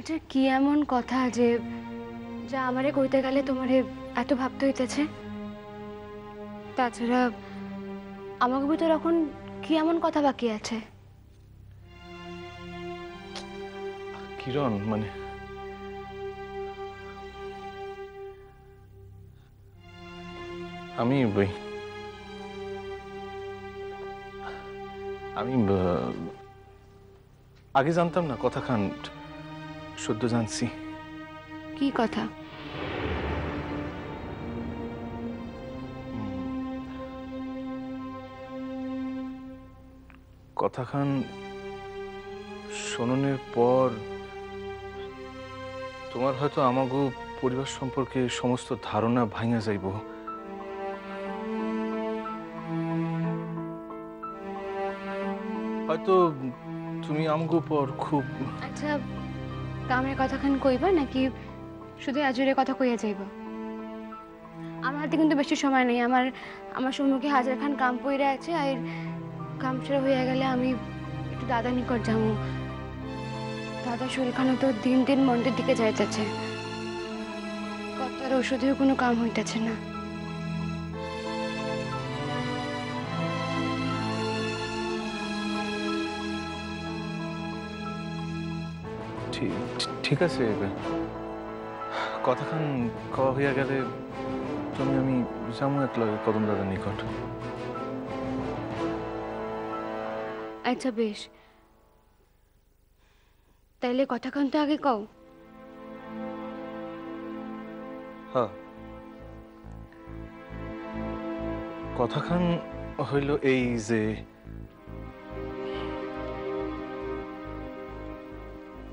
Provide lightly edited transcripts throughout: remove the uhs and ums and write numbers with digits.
এটা কি এমন কথা যে যা আমারে কইতে গেলে তোমারে এত ভাবতে হইতেছে? তাছাড়া আমাকে ভিতর এখন কি এমন কথা বাকি আছে? কিরণ, মানে আমি আমি আগে জানতাম না কথা খান, সদ্য জানছি। কি কথা? কথা খান শোনানোর পর তোমার হয়তো আমাগো পরিবার সম্পর্কে সমস্ত ধারণা ভাঙা যাইব। হয়তো তুমি আমগো পর খুব... আচ্ছা, কামের কথাখান কইবা নাকি শুধু আজুরের কথা কইয়া যাইবা? আমার হাতে কিন্তু বেশি সময় নেই। আমার সম্মুখে হাজার খান কাম পইরা আছে, আর কাম সেরা হইয়া গেলে আমি একটু দাদা নিকট যাবো। দাদা শরীরখানা তো দিন দিন মন্দির দিকে যাইতেছে, কর্তার ওষুধেও কোনো কাম হইতেছে না। ঠিক আছে, কথাখান কওয়া হইয়া গেলে তুমি আমি যাবো একলা কদম দাদার নিকট। আচ্ছা বেশ, তাইলে কথাখান তো আগে কও। হ্যাঁ, কথাখান হইল এই যে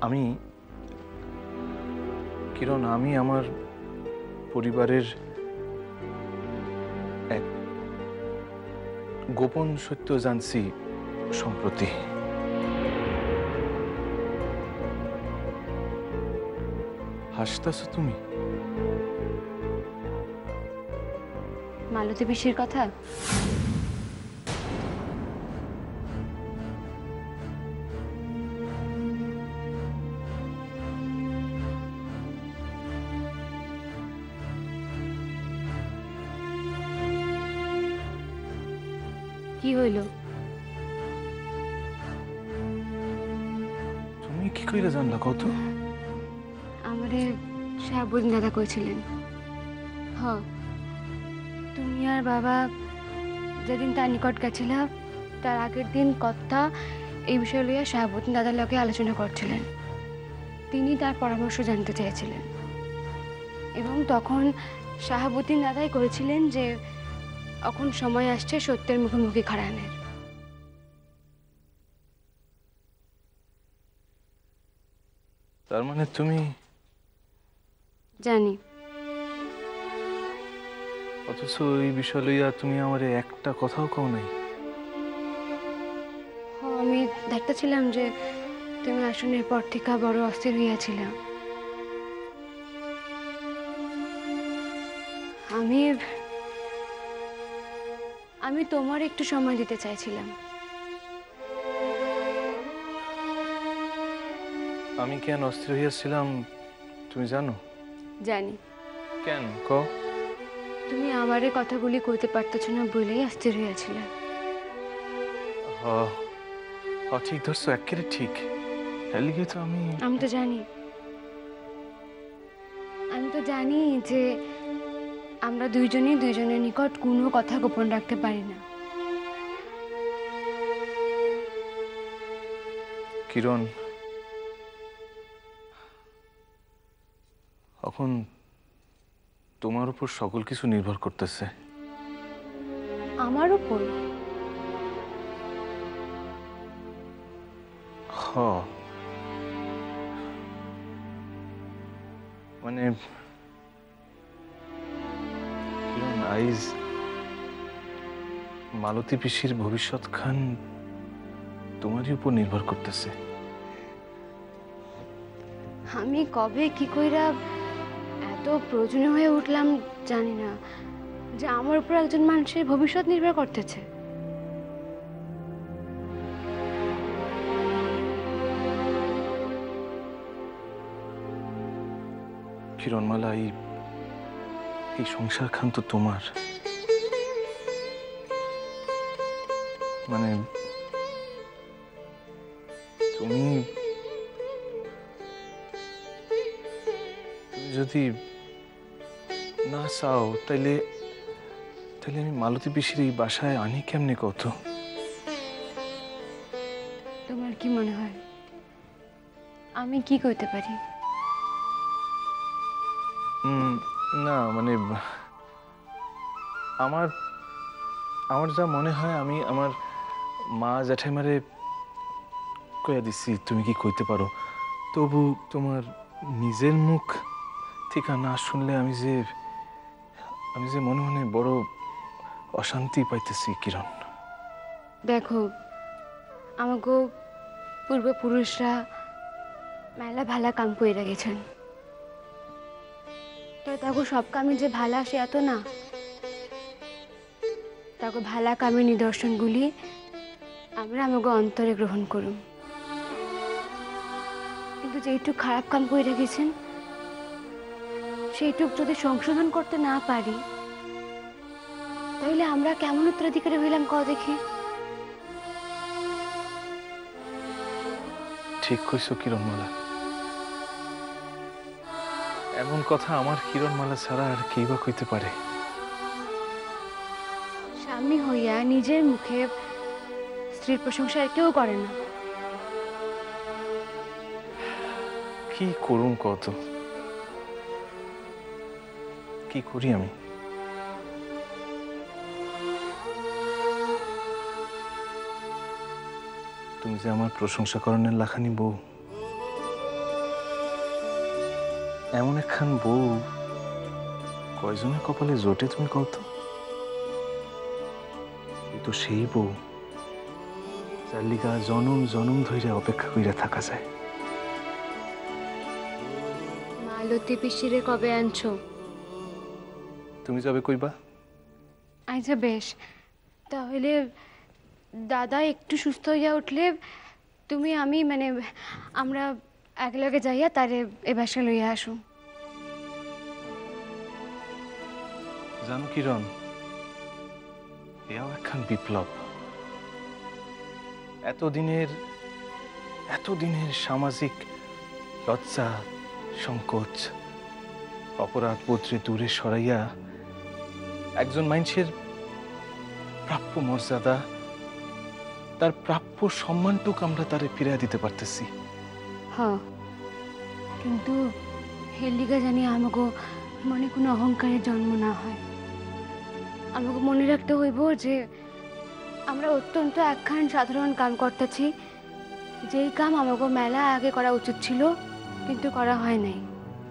আমি কিরণ, আমি আমার পরিবারের এক গোপন সত্য জানছি সম্প্রতি। হাসতেছো তুমি? মালতী পিসির কথা? কি হইল? তুমি কি কইরা জানলা কত? আমারে শাহাবুদ্দিন দাদা কইছিলেন। হ, তুমি আর বাবা যেদিন তার নিকট গেছিলা তার আগের দিন কথা এই বিষয় লইয়া শাহাবুদ্দিন দাদার লগে আলোচনা করছিলেন। তিনি তার পরামর্শ জানতে চেয়েছিলেন এবং তখন শাহাবুদ্দিন দাদাই করেছিলেন যে এখন সময় আসছে সত্যের মুখোমুখি খাড়ানোর। তার মানে তুমি... জানি, অথচ এই বিষয় লইয়া তুমি আমারে একটা কথাও কও নাই। আমি দেখতেছিলাম যে তুমি আসনের পর থেকে বড় অস্থির হইয়াছিল। আমি তোমার একটু সময় দিতে চাইছিলাম। আমি কেন অস্থির হইয়াছিলাম তুমি জানো? জানি। কেন কও? তুমি আমারে কথাগুলি কইতে পারতেছ না বলেই অস্থির হইয়াছিল। ঠিক ধরছো, একেবারে ঠিক। এলিগে তো আমি তো জানি যে আমরা দুইজনই দুইজনের নিকট কোনো কথা গোপন রাখতে পারি না। কিরণ, এখন তোমার উপর সকল কিছু নির্ভর করতেছে। আমার উপর? মানে কিরণ, আইজ মালতী পিসির ভবিষ্যৎ খান তোমারই উপর নির্ভর করতেছে। আমি কবে কি কইরা এত প্রয়োজনীয় হয়ে উঠলাম জানি না যে আমার উপর একজন মানুষের ভবিষ্যৎ নির্ভর করতেছে। কিরণমালা, এই সংসার খান তো তোমার। মানে তুমি যদি না চাও তাইলে আমি মালতী পিসির এই বাসায় আনি কেমনে কত? তোমার কি মনে হয় আমি কি করতে পারি? না মানে আমার আমার যা মনে হয়, আমি আমার মা জ্যাঠাইমারে কইয়া দিছি তুমি কি কইতে পারো। তবু তোমার নিজের মুখ থেকে না শুনলে আমি যে মনে মনে বড় অশান্তি পাইতেছি কিরণ। দেখো, আমাকে পূর্বপুরুষরা মেলা ভালা কাম করে গেছেন, তো তাকে সব কামে যে ভালা সে এত না। তাকে ভালা কামের নিদর্শনগুলি আমরা আমাকে অন্তরে গ্রহণ করুন, কিন্তু যেটুক খারাপ কাম করে গেছেন সেইটুক যদি সংশোধন করতে না পারি, তাহলে আমরা কেমন উত্তরাধিকারী হইলাম ক দেখি? ঠিক কইছো কিরণমালা। এমন কথা আমার কিরণমালা ছাড়া আর কেই বা কইতে পারে? স্বামী হইয়া নিজের মুখে স্ত্রীর প্রশংসা আর কেউ করে না। কি করুম কত, কি করি আমি? তুমি যে আমার প্রশংসা করণের লাখানি বউ, এমন একখান বউ কয়জনের কপালে জোটে তুমি কত? এই তো সেই বউ যার লিগা জনম জনম ধরে অপেক্ষা কইরা থাকা যায়। মালতী পিসিরে কবে আনছো? তুমি যাবে কইবা? আচ্ছা বেশ, তাহলে দাদা একটু সুস্থ হইয়া উঠলে তুমি আমি মানে আমরা একলগে যাইয়া তারে এ বাসা লইয়া আসুন। জানো কিরণ, এও একখান বিপ্লব। এতদিনের সামাজিক লজ্জা, সংকোচ, অপরাধ বোধরে দূরে সরাইয়া একজন মানুষের প্রাপ্য মর্যাদা, তার প্রাপ্য সম্মানটুক আমরা তারে ফিরিয়ে দিতে পারতেছি। হ্যাঁ, কিন্তু হেলিগা জানি আমাকে মনে কোনো অহংকারের জন্ম না হয়। আমাকে মনে রাখতে হইব যে আমরা অত্যন্ত একখান সাধারণ কাম করতেছি, যেই কাম আমাকে মেলা আগে করা উচিত ছিল কিন্তু করা হয় নাই,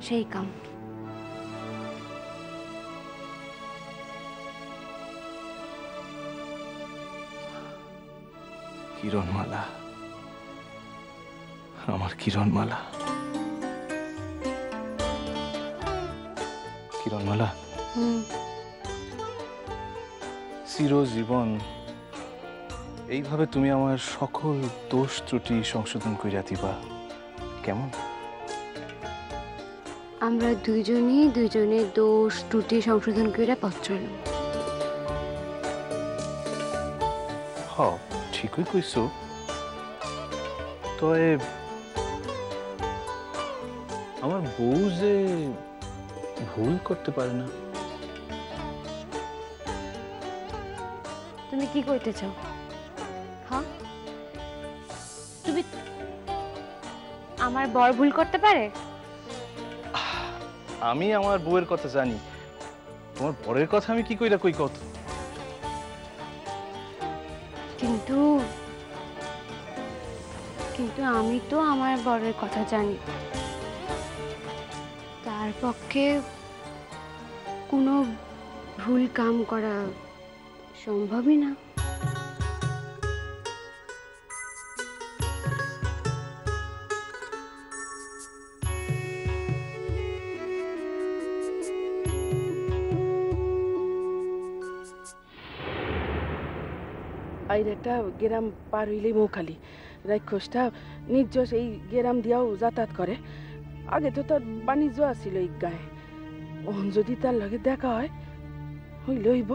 সেই কাম। কিরণমালা, আমার কিরণমালা, কিরণমালা, চিরজীবন এইভাবে তুমি আমার সকল দোষ ত্রুটি সংশোধন কইরা দিবা কেমন? আমরা দুইজনের দোষ ত্রুটি সংশোধন করে পথ চললাম। হ, ঠিকই কইছো। তবে আমার বউ যে ভুল করতে পারে না। তুমি কি কইতে চাও? হ্যাঁ, তুমি আমার বর ভুল করতে পারে? আমি আমার বউয়ের কথা জানি, তোমার বরের কথা আমি কি কইরা কই কত? কিন্তু কিন্তু আমি তো আমার বরের কথা জানি, তার পক্ষে কোনো ভুল কাম করা সম্ভবই না। আইর একটা গ্রাম পার হইলেই মৌখালি রাক্ষসটা নির্জস এই গ্রাম দিয়াও যাতায়াত করে। আগে তো তার বাণিজ্য আছিল এই গায়ে, ওহন যদি তার লগে দেখা হয় হইলে হইব।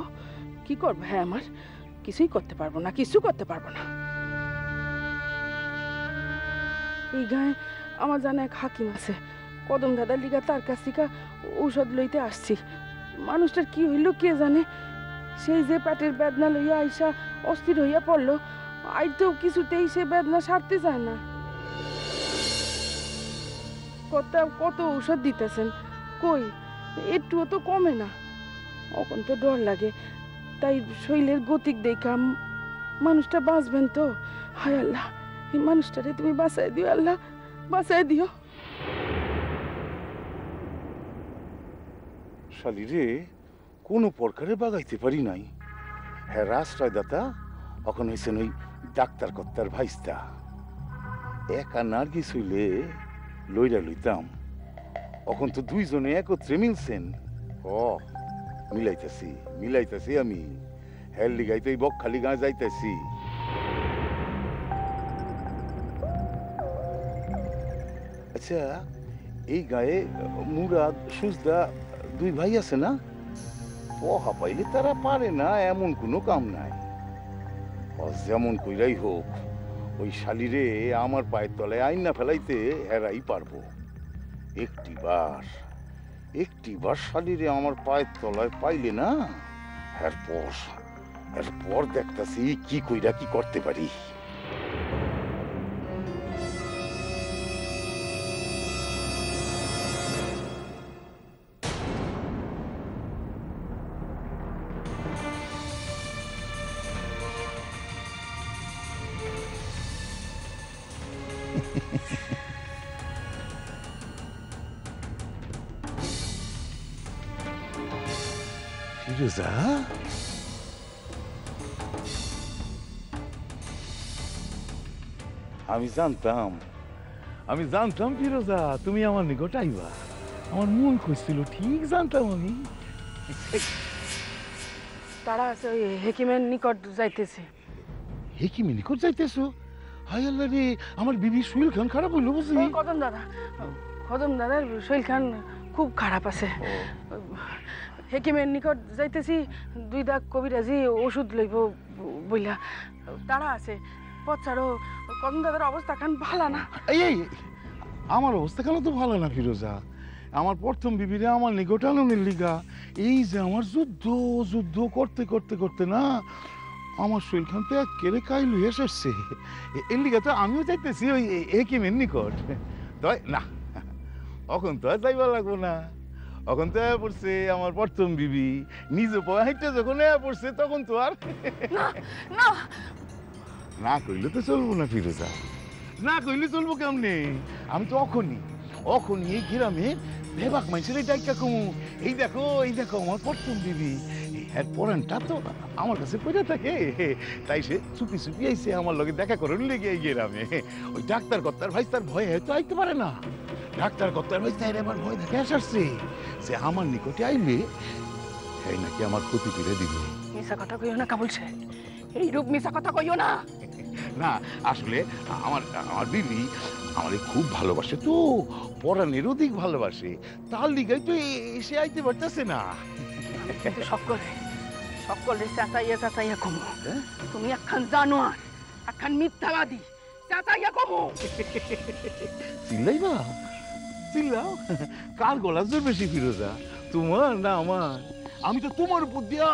কি করবো? হ্যাঁ, আমার কিছুই করতে পারবো না, কিছু করতে পারবো না। এই গায়ে আমার জানা এক হাকিম আছে, কদম দাদার লিগা তার কাছ থেকে ঔষধ লইতে আসছি। মানুষটার কি হইল কে জানে, সেই যে পেটের বেদনা লইয়া আইসা অস্থির হইয়া পড়লো, আইতেও কিছুতেই সে বেদনা সারতে চায় না। কত ঔষধ দিতেছেন, কই একটুও তো কমে না। এখন তো ডর লাগে, তাই শরীরের গতিক দেখা মানুষটা বাঁচবেন তো। হায় আল্লাহ, এই মানুষটারে তুমি বাঁচাই দিও, আল্লাহ বাঁচাই দিও। শালিরে কোনো প্রকারে বাগাইতে পারি নাই। হ্যাঁ, রাষ্ট্রদাতা এখন হয়েছেন ওই ডাক্তার কর্তার ভাইস্তা। একা নার্গিস হইলে লইরা লইতাম, এখন তো দুইজনে একত্রে মিলছেন। ও মিলাইতাছি আমি। হেল লিগাইতে এই বকখালি গাঁ যাইতেছি। আচ্ছা, এই গায়ে মুরাদ সুজদা দুই ভাই আছে না? পহা পাইলে তারা পারে না এমন কোনো কাম নাই। যেমন কইরাই হোক ওই শালিরে আমার পায়ের তলায় আইন না ফেলাইতে হেরাই পারবো। একটিবার শালিরে আমার পায়ের তলায় পাইলে না, এরপর দেখতাছি কি কইরা কি করতে পারি। ফিরোজা, আমি জানতাম ফিরোজা তুমি আমার নিকট আইবা। আমার মন খুঁজছিল, ঠিক জানতাম আমি। তারা আছে ওই হেকিমের নিকট যাইতেছে। হেকিমের নিকট যাইতেছো? হাই আল্লাহ রে, আমার বিবি সুইল খান খারাপ হইলো বুঝলি? কদম দাদার শৈল খান খুব খারাপ আছে। হেকিমের নিকট যাইতেছি, 2 দাগ কবিরাজি ওষুধ লইব বইলা তারা আছে। পচারও কদম দাদার অবস্থা খান ভালো না। এই আমার অবস্থা কেন তো ভালো না ফিরোজা? আমার প্রথম বিবিরে আমার নিকট আননের লিগা এই যে আমার যুদ্ধ করতে করতে করতে না আমার শরীর খান তো একেবারে কাইল হয়ে এসেছে। এর লিগা তো আমিও চাইতেছি ওই হেকিমের নিকট। তাই না, এখন তো আর যাইবা লাগবো না। এখন তো পড়ছে আমার প্রথম বিবি, নিজে হাইটে যখন পড়ছে তখন তো আর না কইলে তো চলবো না ফিরোজা, না কইলে চলবো কেমনে? আমি তো অখনই এই গ্রামে বেবাক মানুষের ডাইকা কমু, এই দেখো আমার প্রথম বিবি। এর পরানটা তো আমার কাছে পড়ে থাকে, তাই সে চুপি আইসে আমার লগে দেখা করেন লেগে এই গ্রামে। ওই ডাক্তার কর্তার ভাই তার ভয়ে হয়তো আইতে পারে না। ডাক্তার কর্তার ভাই তাই এবার ভয় দেখে আসছে যে আমার নিকটে আইলে এই নাকি আমার ক্ষতি করে দিবে। মিশা কথা কইও না কাবুল সাহেব, এই রূপ মিশা কথা কইও না। না, আসলে আমার বিবি আমারে খুব ভালোবাসে তো, পরাণের অধিক ভালোবাসে, তার লিগাই তো এসে আইতে পারতেছে না। কিন্তু সকলে চাচাইয়া কমো। তুমি একখান জানোয়ার, একখান মিথ্যাবাদী, চাচাইয়া কমো। চিল্লাইবা? চিল্লাও, কার গলা জোর বেশি ফিরোজা, তোমার না আমার? আমি তো তোমার উপর দিয়া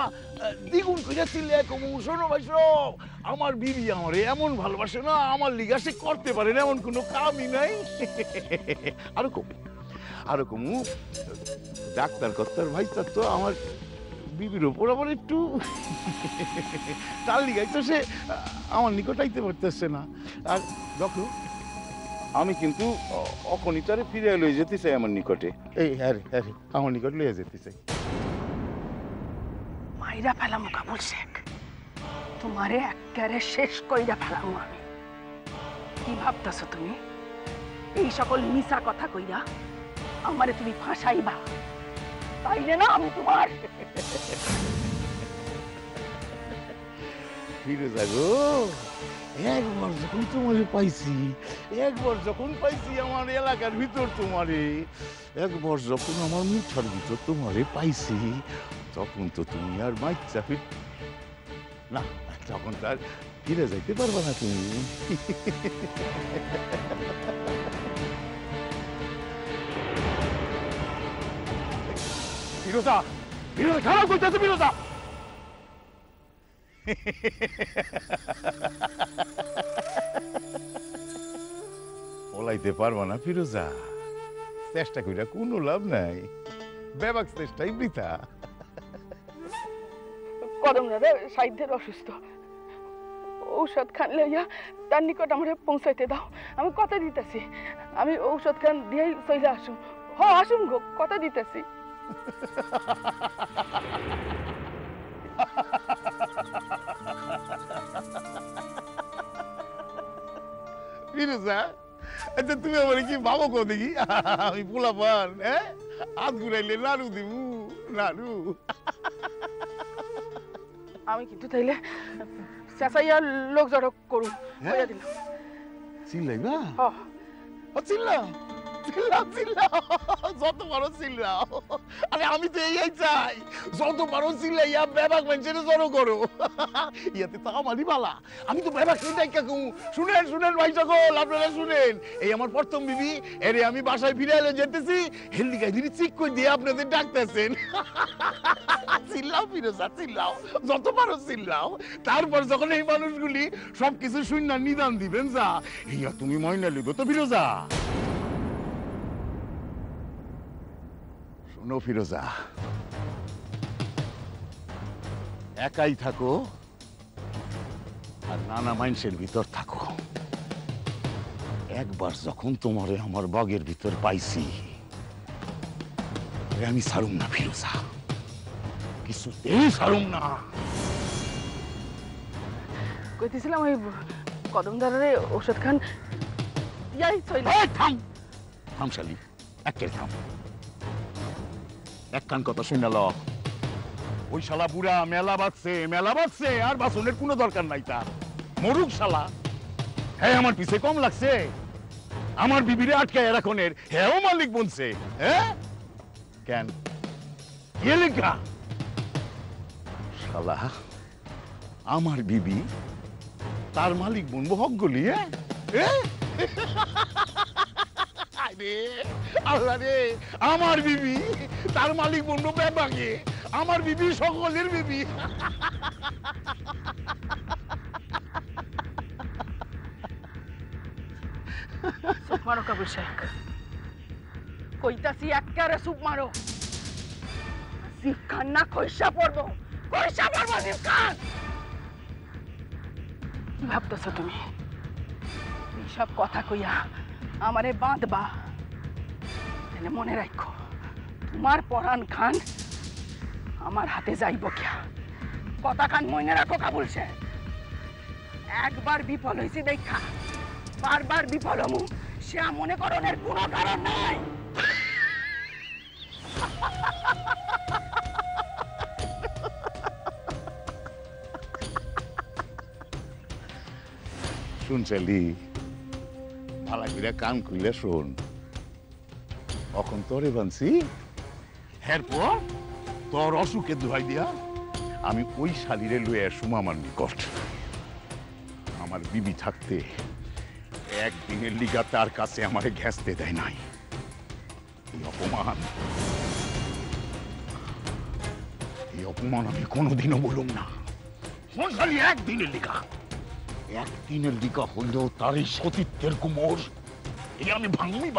দ্বিগুণ কইরা চিল্লাই কমু। শোনো ভাই, আমার বিবি আমারে এমন ভালোবাসে না, আমার লিগা সে করতে পারে না এমন কোনো কামই নাই। আরো কমু ডাক্তার কর্তার ভাই তার তো আমার বিবির ওপর আবার একটু তার লিগাই তো সে আমার নিকট আইতে পারতেছে না। আর দেখো, আমি কিন্তু অখনিটারে ফিরে লয়ে যেতে চাই আমার নিকটে। এই হ্যাঁ আমার নিকট লইয়া যেতে চাই। মাইরা ফেলামো কাবুল শেখ, তোমারে একেবারে শেষ কইরা ফেলামো আমি। কি ভাবতেছো তুমি? এই সকল মিছা কথা কইরা আমারে তুমি ফাঁসাইবা, তাইলে না আমি তোমার ফিরোজা গো, একবার যখন তোমারে পাইছি, একবার যখন পাইছি আমার এলাকার ভিতর তোমারে, একবার যখন আমার মুঠার ভিতর তোমারে পাইছি, তখন তো তুমি আর মাইচ্ছা না, তখন তার ফিরে যাইতে পারবা না তুমি। ফিরোজা, ফিরোজা খারাপ করতেছে ফিরোজা। ওলাইতে পারবা না ফিরোজা, চেষ্টা কইরা কোনো লাভ নাই, বেবাক চেষ্টাই বৃথা। কদম দাদা সাইধ্যের অসুস্থ, ঔষধ খান লইয়া তার নিকট আমারে পৌঁছাইতে দাও। আমি কথা দিতেছি, আমি ঔষধ খান দিয়েই চলে আসুম। আসুম গো, কথা দিতেছি। ফিরোজা, আচ্ছা তুমি আমার কি ভাবো কো দেখি, আমি পোলা পান, হ্যাঁ, হাত ঘুরাইলে নাড়ু দিবু, নাড়ু। আমি কিন্তু তাইলে চেঁচাইয়া লোক জড়ো করুন, কইয়া দিলাম। চিল্লাইবা? চিল্লাও, চিল্লাও, চিল্লাও, যত পারো চিল্লাও। আরে আমি তো এই চাই, যত পারো চিল্লাইয়া বেবাক মানুষের জড়ো করো। ইয়াতে তো আমারই বালা, আমি তো বেবাক ডাইকা কমু। শুনেন শুনেন ভাই সকল, আপনারা শুনেন, এই আমার প্রথম বিবি, এরে আমি বাসায় ফিরে এলে যেতেছি, হেলদিকায় দিদি চিক করে দিয়ে আপনাদের ডাকতেছেন। চিল্লাও ফিরোজা, চিল্লাও, যত পারো চিল্লাও। তারপর যখন এই মানুষগুলি সবকিছু শূন্য নিদান দিবেন, যা ইয়া তুমি ময়না লিখো তো ফিরোজা। শোনো ফিরোজা, একাই থাকো আর নানা মানুষের ভিতর থাকো। একবার যখন তোমারে আমার বাগের ভিতর পাইছি, আমি ছাড়ুম না ফিরোজা, কিছুতেই ছাড়ুম না। কইতেছিলাম ওই কদম দাদারে ঔষধ খান ইয়াই চলে। থাম থাম শালি, একের থাম, এক কান কথা শুনে ল। ওই শালা বুড়া মেলা বাঁচছে, আর বাসনের কোনো দরকার নাই তার, মরুক শালা। হ্যাঁ আমার পিছে কম লাগছে, আমার বিবিরে আটকায় এরকমের হ্যাঁ মালিক বলছে। হ্যাঁ কেন কে লেখা শালা আমার বিবি তার মালিক বনবো হক গলি। আল্লাহ রে, আমার বিবি তার মালিক বনবো বেবাকে, আমার বিবি সকলের বিবি। চুপ মারো কাবুল শেখ, কইতাছি একেবারে চুপ মারো। জিপ খান না খইসা পড়বো, খইসা পড়বো জিপ খান। কি ভাবতেছো তুমি? এইসব কথা কইয়া আমারে বাঁধবা, তাহলে মনে রাখো তোমার পরাণ খান আমার হাতে যাইব কিয়া। কথা খান মনে রাখো কাবুল শেখ, একবার বিফল হয়েছে দেখা বারবার বিফল হমু, সে মনে করণের কোনো কারণ নাই। শুনছালি, ভালা করে কান খুলে শোন। এখন তোরে বানছি, এরপর তোর অসুখে দোহাই দিয়া আমি ওই শালিরে লয়ে আসুম আমার নিকট। আমার বিবি থাকতে একদিনের লিগা তার কাছে আমারে ঘেঁচতে দেয় নাই। এই অপমান আমি কোনোদিনও বলুম না। খালি একদিনের লিগা হইলেও তার এই সতীত্বের কুমোর আমি ভাঙমি।